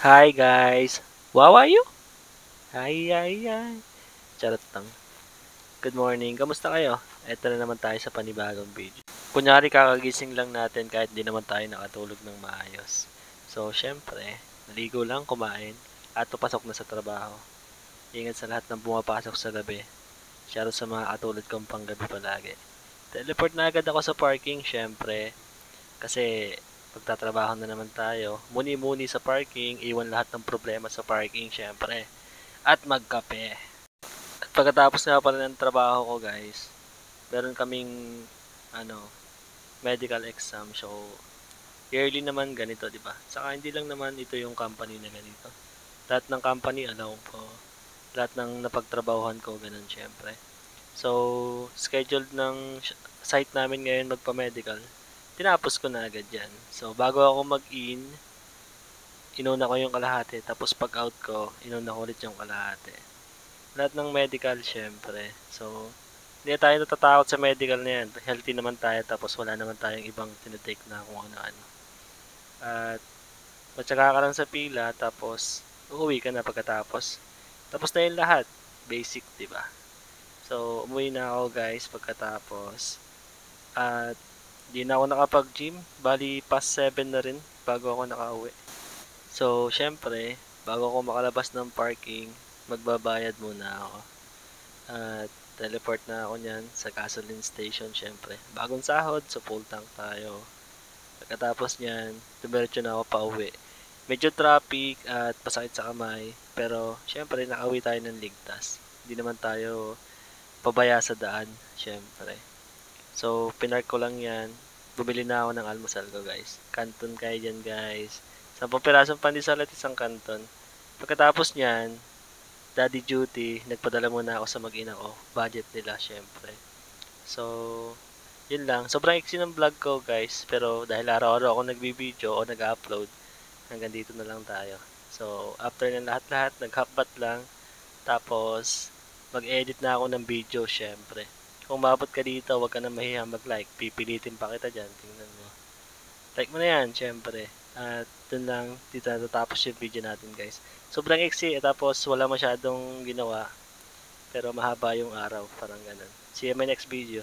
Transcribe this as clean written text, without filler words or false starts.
Hi guys! Wow are you? Hi, hi, hi. Charot lang. Good morning. Kamusta kayo? Eto na naman tayo sa panibagong video. Kunyari kakagising lang natin kahit di naman tayo nakatulog ng maayos. So, syempre, naligo lang, kumain, at papasok na sa trabaho. Ingat sa lahat ng pumapasok sa gabi. Shoutout sa mga katulad kong panggabi palagi. Teleport na agad ako sa parking, syempre. Kasi pagtatrabaho na naman tayo, muni-muni sa parking, iwan lahat ng problema sa parking, syempre. At magkape. At pagkatapos nga pala ng trabaho ko guys, meron kaming ano, medical exam. So, yearly naman ganito, di ba? Saka hindi lang naman ito yung company na ganito. Lahat ng company, alam ko. Lahat ng napagtrabahuhan ko, ganun syempre. So, scheduled ng site namin ngayon magpa-medical. Tinapos ko na agad yan. So, bago ako mag-in, inuna ko yung kalahati. Tapos pag out ko, inuna ko ulit yung kalahati. Lahat ng medical, syempre. So, hindi tayo natatakot sa medical na yan. Healthy naman tayo, tapos wala naman tayong ibang tinitake na kung ano-ano. At, matyaga ka lang sa pila, tapos, uuwi ka na pagkatapos. Tapos na yung lahat. Basic, di ba? So, umuwi na ako guys pagkatapos. At, di na ako nakapag-gym. Bali, past 7 na rin bago ako nakauwi. So, syempre, bago ako makalabas ng parking, magbabayad muna ako. At teleport na ako niyan sa gasoline station syempre. Bagong sahod, so full tank tayo. Pagkatapos niyan, dumiretso na ako pa uwi. Medyo traffic at pasakit sa kamay, pero syempre nakauwi tayo ng ligtas. Hindi naman tayo pabaya sa daan, syempre. So, pinark ko lang yan. Bumili na ako ng almusal ko guys. Canton kayo dyan guys. 10 pirasong pandesal at isang canton. Pagkatapos niyan, daddy duty, nagpadala muna ako sa mag-ina ko. Budget nila, syempre. So, yun lang. Sobrang iksi ng vlog ko, guys. Pero dahil araw-araw ako nagbibideo o nag-upload, hanggang dito na lang tayo. So, after ng lahat-lahat, naghapat lang. Tapos, mag-edit na ako ng video, syempre. Kung mabot ka dito, huwag ka na mahihang mag-like. Pipilitin pa kita dyan. Tingnan mo. Like mo na yan, syempre. At dun lang, dito natatapos yung video natin guys. Sobrang iksi, tapos wala masyadong ginawa. Pero mahaba yung araw, parang ganun. See you in my next video.